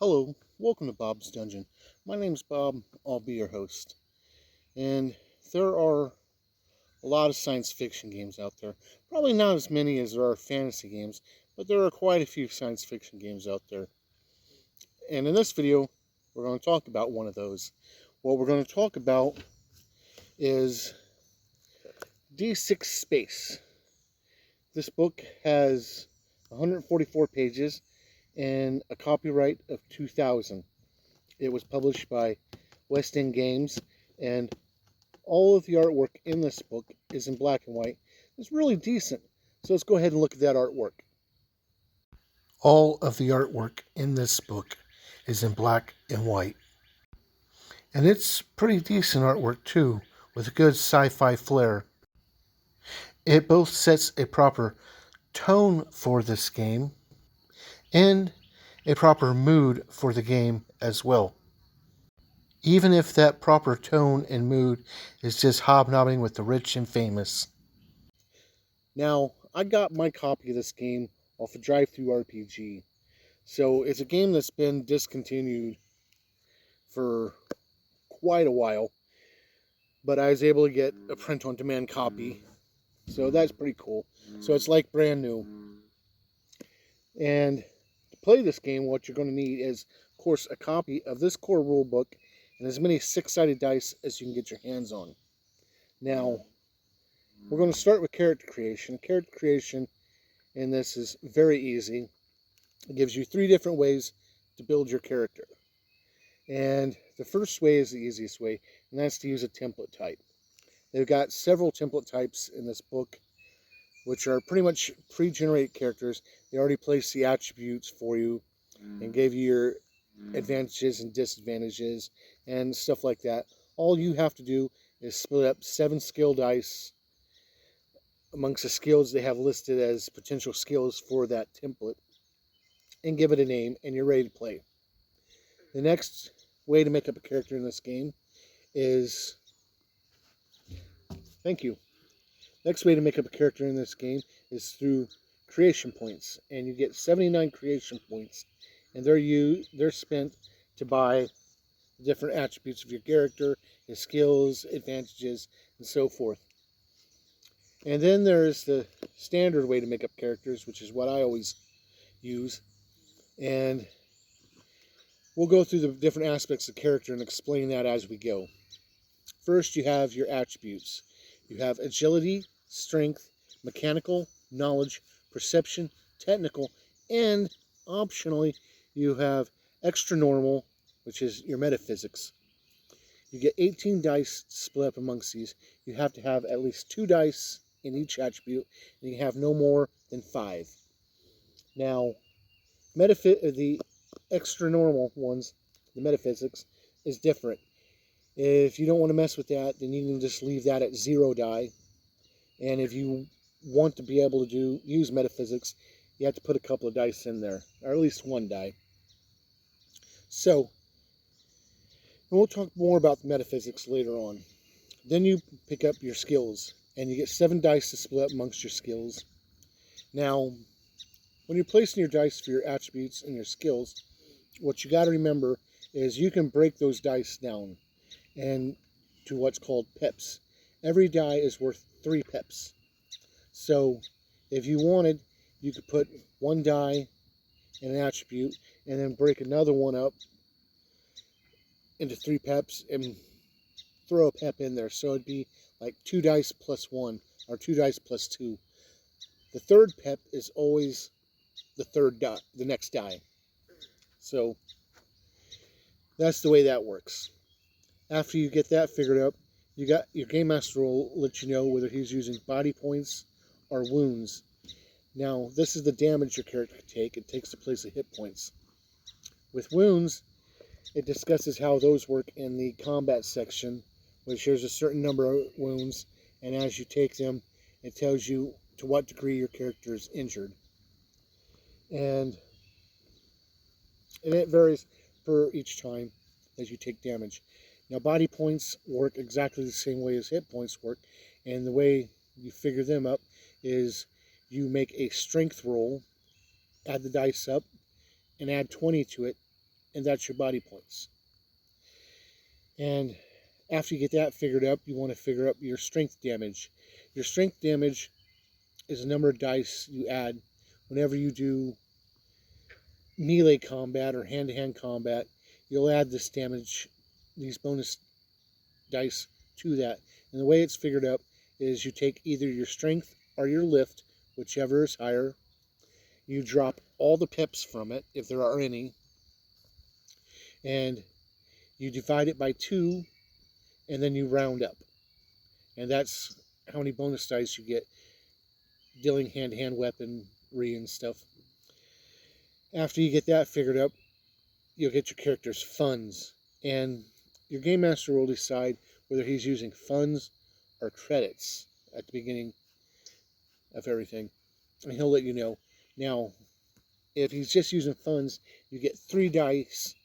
Hello, welcome to Bob's Dungeon. My name's Bob, I'll be your host. And there are a lot of science fiction games out there. Probably not as many as there are fantasy games, but there are quite a few science fiction games out there. And in this video, we're going to talk about one of those. What we're going to talk about is D6 Space. This book has 144 pages and a copyright of 2000. It was published by West End Games, and all of the artwork in this book is in black and white. It's really decent. So let's go ahead and look at that artwork. All of the artwork in this book is in black and white. And it's pretty decent artwork too, with a good sci-fi flair. It both sets a proper tone for this game and a proper mood for the game as well. Even if that proper tone and mood is just hobnobbing with the rich and famous. Now, I got my copy of this game off of DriveThruRPG. So it's a game that's been discontinued for quite a while. But I was able to get a print-on-demand copy. So that's pretty cool. So it's like brand new. And to play this game, what you're going to need is, of course, a copy of this core rulebook and as many six-sided dice as you can get your hands on. Now, we're going to start with character creation. Character creation in this is very easy. It gives you 3 different ways to build your character. And the first way is the easiest way, and that's to use a template type. They've got several template types in this book, which are pretty much pre-generated characters. They already place the attributes for you and gave you your advantages and disadvantages and stuff like that. All you have to do is split up 7 skill dice amongst the skills they have listed as potential skills for that template and give it a name, and you're ready to play. The next way to make up a character in this game is... Next way to make up a character in this game is through creation points, and you get 79 creation points, and they're spent to buy different attributes of your character, his skills, advantages, and so forth. And then there's the standard way to make up characters, which is what I always use. And we'll go through the different aspects of character and explain that as we go. First, you have your attributes. You have agility, strength, mechanical, knowledge, perception, technical, and optionally, you have extra normal, which is your metaphysics. You get 18 dice split up amongst these. You have to have at least 2 dice in each attribute, and you have no more than 5. Now, the extra normal ones, the metaphysics, is different. If you don't want to mess with that, then you can just leave that at 0 die. And if you want to be able to use metaphysics, you have to put a couple of dice in there, or at least 1 die. So, we'll talk more about the metaphysics later on. Then you pick up your skills, and you get 7 dice to split up amongst your skills. Now, when you're placing your dice for your attributes and your skills, what you got to remember is you can break those dice down and to what's called pips. Every die is worth 3 pips. So if you wanted, you could put 1 die in an attribute and then break another one up into 3 pips and throw a pep in there. So it'd be like 2 dice plus 1 or 2 dice plus 2. The third pep is always the next die. So that's the way that works. After you get that figured out, you got your Game Master will let you know whether he's using body points or wounds. Now, this is the damage your character can take. It takes the place of hit points. With wounds, it discusses how those work in the combat section, which there's a certain number of wounds, and as you take them, it tells you to what degree your character is injured. And it varies per each time as you take damage. Now, body points work exactly the same way as hit points work, and the way you figure them up is you make a strength roll, add the dice up, and add 20 to it and that's your body points. And after you get that figured up, you want to figure out your strength damage. Your strength damage is a number of dice you add whenever you do melee combat or hand-to-hand combat. You'll add this damage, these bonus dice to that. And the way it's figured up is you take either your strength or your lift, whichever is higher. You drop all the pips from it, if there are any, and you divide it by 2, and then you round up. And that's how many bonus dice you get dealing hand-to-hand weaponry and stuff. After you get that figured up, you'll get your character's funds. And your Game Master will decide whether he's using funds or credits at the beginning of everything. And he'll let you know. Now, if he's just using funds, you get 3 dice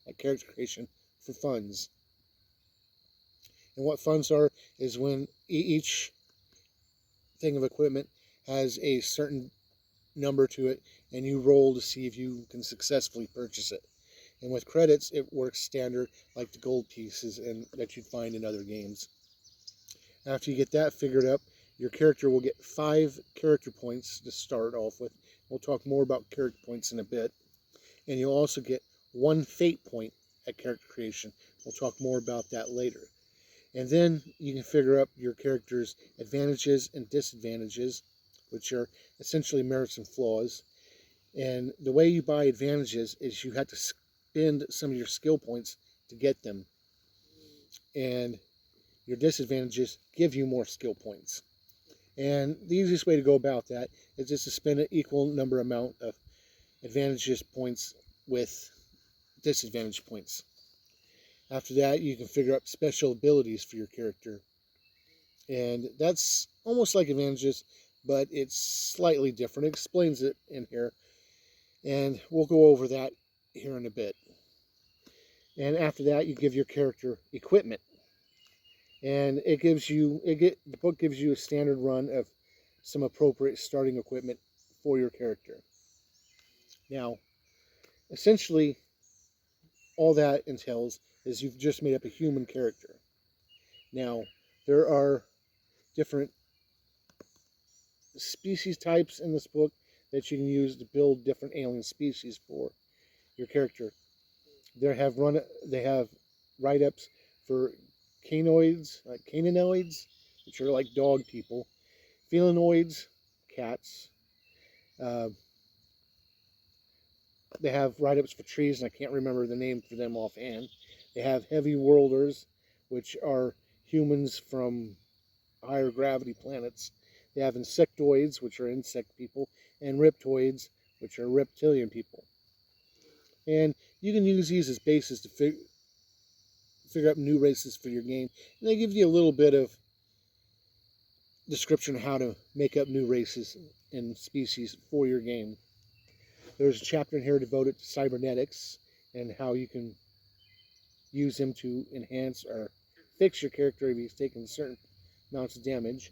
at character creation for funds. And what funds are is when each thing of equipment has a certain number to it, and you roll to see if you can successfully purchase it. And with credits, it works standard like the gold pieces and that you'd find in other games. After you get that figured up, your character will get 5 character points to start off with. We'll talk more about character points in a bit. And you'll also get 1 fate point at character creation. We'll talk more about that later. And then you can figure up your character's advantages and disadvantages, which are essentially merits and flaws. And the way you buy advantages is you have to spend some of your skill points to get them. And your disadvantages give you more skill points. And the easiest way to go about that is just to spend an equal number amount of advantages points with disadvantage points. After that, you can figure out special abilities for your character. And that's almost like advantages, but it's slightly different. It explains it in here. And we'll go over that here in a bit. And after that, you give your character equipment. And the book gives you a standard run of some appropriate starting equipment for your character. Now, essentially, all that entails is you've just made up a human character. Now, there are different species types in this book that you can use to build different alien species for your character. They have write-ups for caninoids, which are like dog people, felinoids, cats. They have write-ups for trees, and I can't remember the name for them offhand. They have heavy worlders, which are humans from higher gravity planets. They have insectoids, which are insect people, and riptoids, which are reptilian people. And you can use these as bases to figure out new races for your game. And they give you a little bit of description of how to make up new races and species for your game. There's a chapter in here devoted to cybernetics and how you can use them to enhance or fix your character if he's taken certain amounts of damage.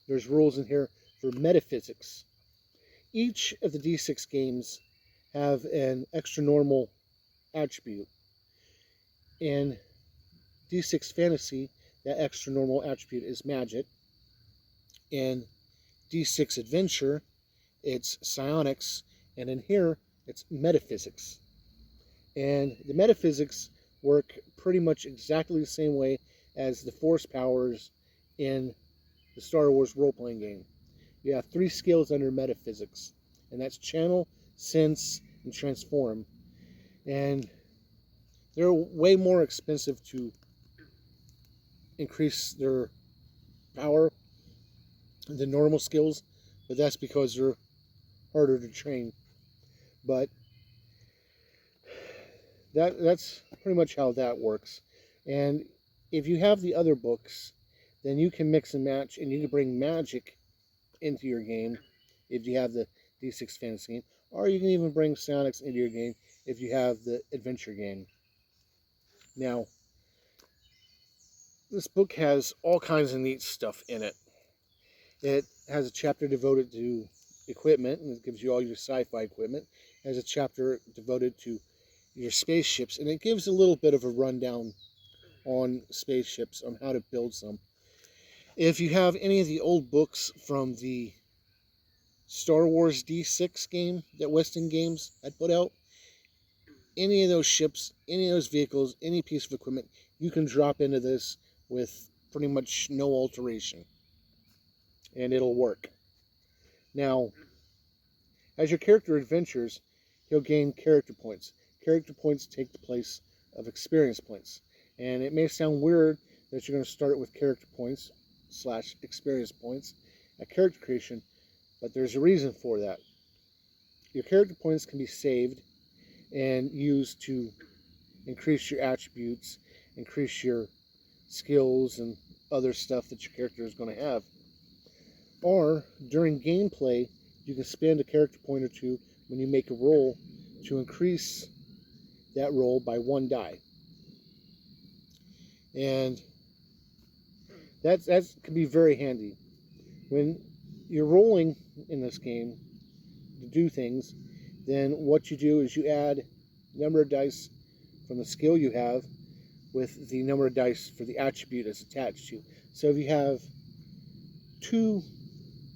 There's rules in here for metaphysics. Each of the D6 games have an extra normal attribute. In D6 Fantasy, that extra normal attribute is magic. In D6 Adventure, it's psionics. And in here, it's metaphysics. And the metaphysics work pretty much exactly the same way as the force powers in the Star Wars role-playing game. You have 3 skills under metaphysics, and that's channel, sense, and transform. And they're way more expensive to increase their power than normal skills, but that's because they're harder to train. But that's pretty much how that works. And if you have the other books, then you can mix and match, and you can bring magic into your game if you have the D6 Fantasy game, or you can even bring psionics into your game if you have the adventure game. Now, this book has all kinds of neat stuff in it. It has a chapter devoted to equipment, and it gives you all your sci-fi equipment. It has a chapter devoted to your spaceships, and it gives a little bit of a rundown on spaceships, on how to build some. If you have any of the old books from the Star Wars D6 game that Weston Games had put out, any of those ships, any of those vehicles, any piece of equipment, you can drop into this with pretty much no alteration, and it'll work. Now, as your character adventures, he'll gain character points. Character points take the place of experience points. And it may sound weird that you're going to start with character points / experience points at character creation, but there's a reason for that. Your character points can be saved and used to increase your attributes, increase your skills, and other stuff that your character is going to have. Or, during gameplay, you can spend a character point or two when you make a roll to increase that roll by 1 die. And that can be very handy. When you're rolling in this game to do things, then what you do is you add number of dice from the skill you have with the number of dice for the attribute it's attached to. So if you have 2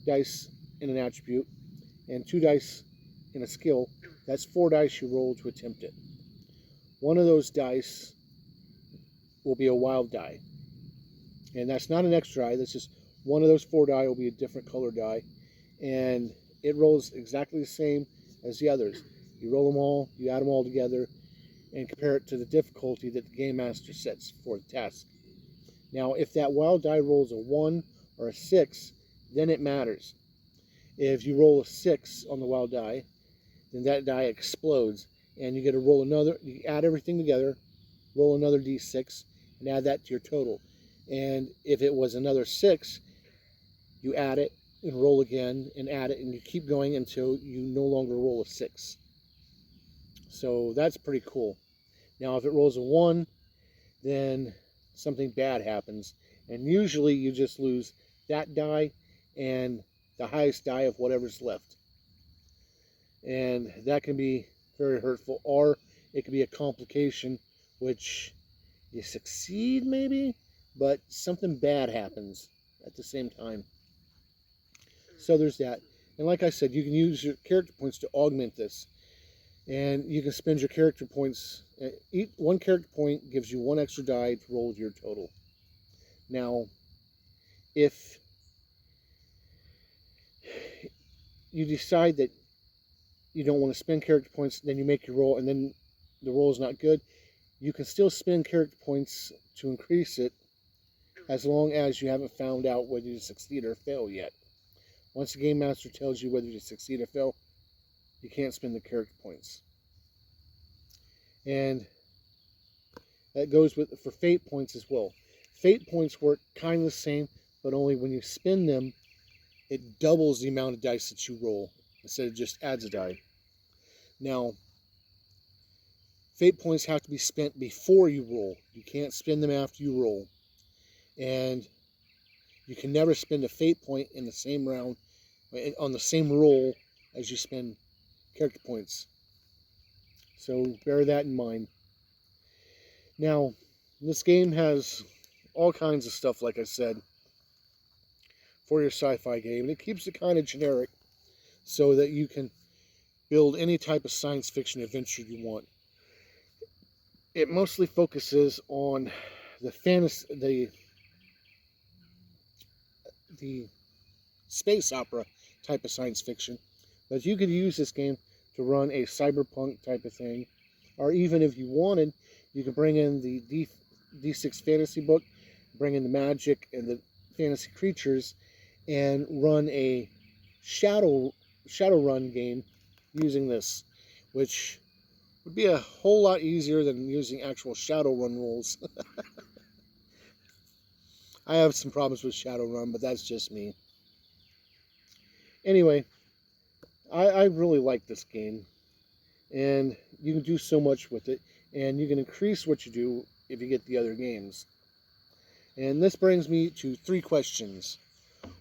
dice in an attribute and 2 dice in a skill, that's 4 dice you roll to attempt it. One of those dice will be a wild die. And that's not an extra die, that's just one of those 4 die will be a different color die. And it rolls exactly the same as the others. You roll them all, you add them all together, and compare it to the difficulty that the Game Master sets for the task. Now, if that wild die rolls a 1 or a 6, then it matters. If you roll a 6 on the wild die, then that die explodes, and you get to roll another, you add everything together, roll another d6, and add that to your total. And if it was another 6, you add it and roll again and add it, and you keep going until you no longer roll a 6. So that's pretty cool. Now, if it rolls a 1, then something bad happens, and usually you just lose that die and the highest die of whatever's left. And that can be very hurtful, or it could be a complication which you succeed maybe, but something bad happens at the same time. So there's that. And like I said, you can use your character points to augment this. And you can spend your character points. One character point gives you 1 extra die to roll your total. Now, if you decide that you don't want to spend character points, then you make your roll, and then the roll is not good, you can still spend character points to increase it, as long as you haven't found out whether you succeed or fail yet. Once the Game Master tells you whether you succeed or fail, you can't spend the character points. And that goes for fate points as well. Fate points work kind of the same, but only when you spend them, it doubles the amount of dice that you roll, instead of just adds a die. Now, fate points have to be spent before you roll. You can't spend them after you roll. And you can never spend a fate point in the same round, on the same roll as you spend character points. So bear that in mind. Now, this game has all kinds of stuff, like I said, for your sci-fi game. And it keeps it kind of generic so that you can build any type of science fiction adventure you want. It mostly focuses on the fantasy, the space opera type of science fiction. But you could use this game to run a cyberpunk type of thing. Or even if you wanted, you could bring in the D6 fantasy book, bring in the magic and the fantasy creatures, and run a Shadowrun game using this, which would be a whole lot easier than using actual Shadowrun rules. I have some problems with Shadowrun, but that's just me. Anyway, I really like this game, and you can do so much with it, and you can increase what you do if you get the other games. And this brings me to 3 questions.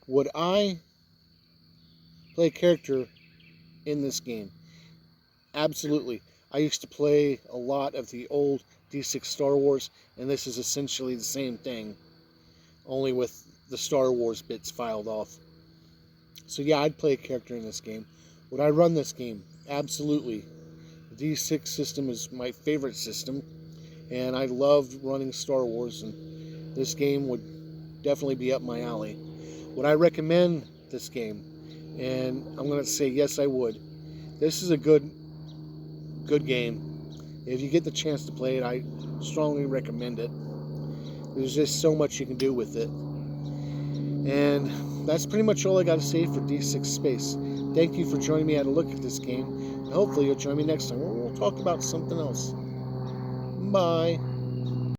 Would I play a character in this game? Absolutely. I used to play a lot of the old D6 Star Wars, and this is essentially the same thing, only with the Star Wars bits filed off. So yeah, I'd play a character in this game. Would I run this game? Absolutely. The D6 system is my favorite system, and I loved running Star Wars, and this game would definitely be up my alley. Would I recommend this game? And I'm going to say yes, I would. This is a good game. If you get the chance to play it, I strongly recommend it. There's just so much you can do with it. And that's pretty much all I got to say for D6 Space. Thank you for joining me at a look at this game. And hopefully you'll join me next time where we'll talk about something else. Bye.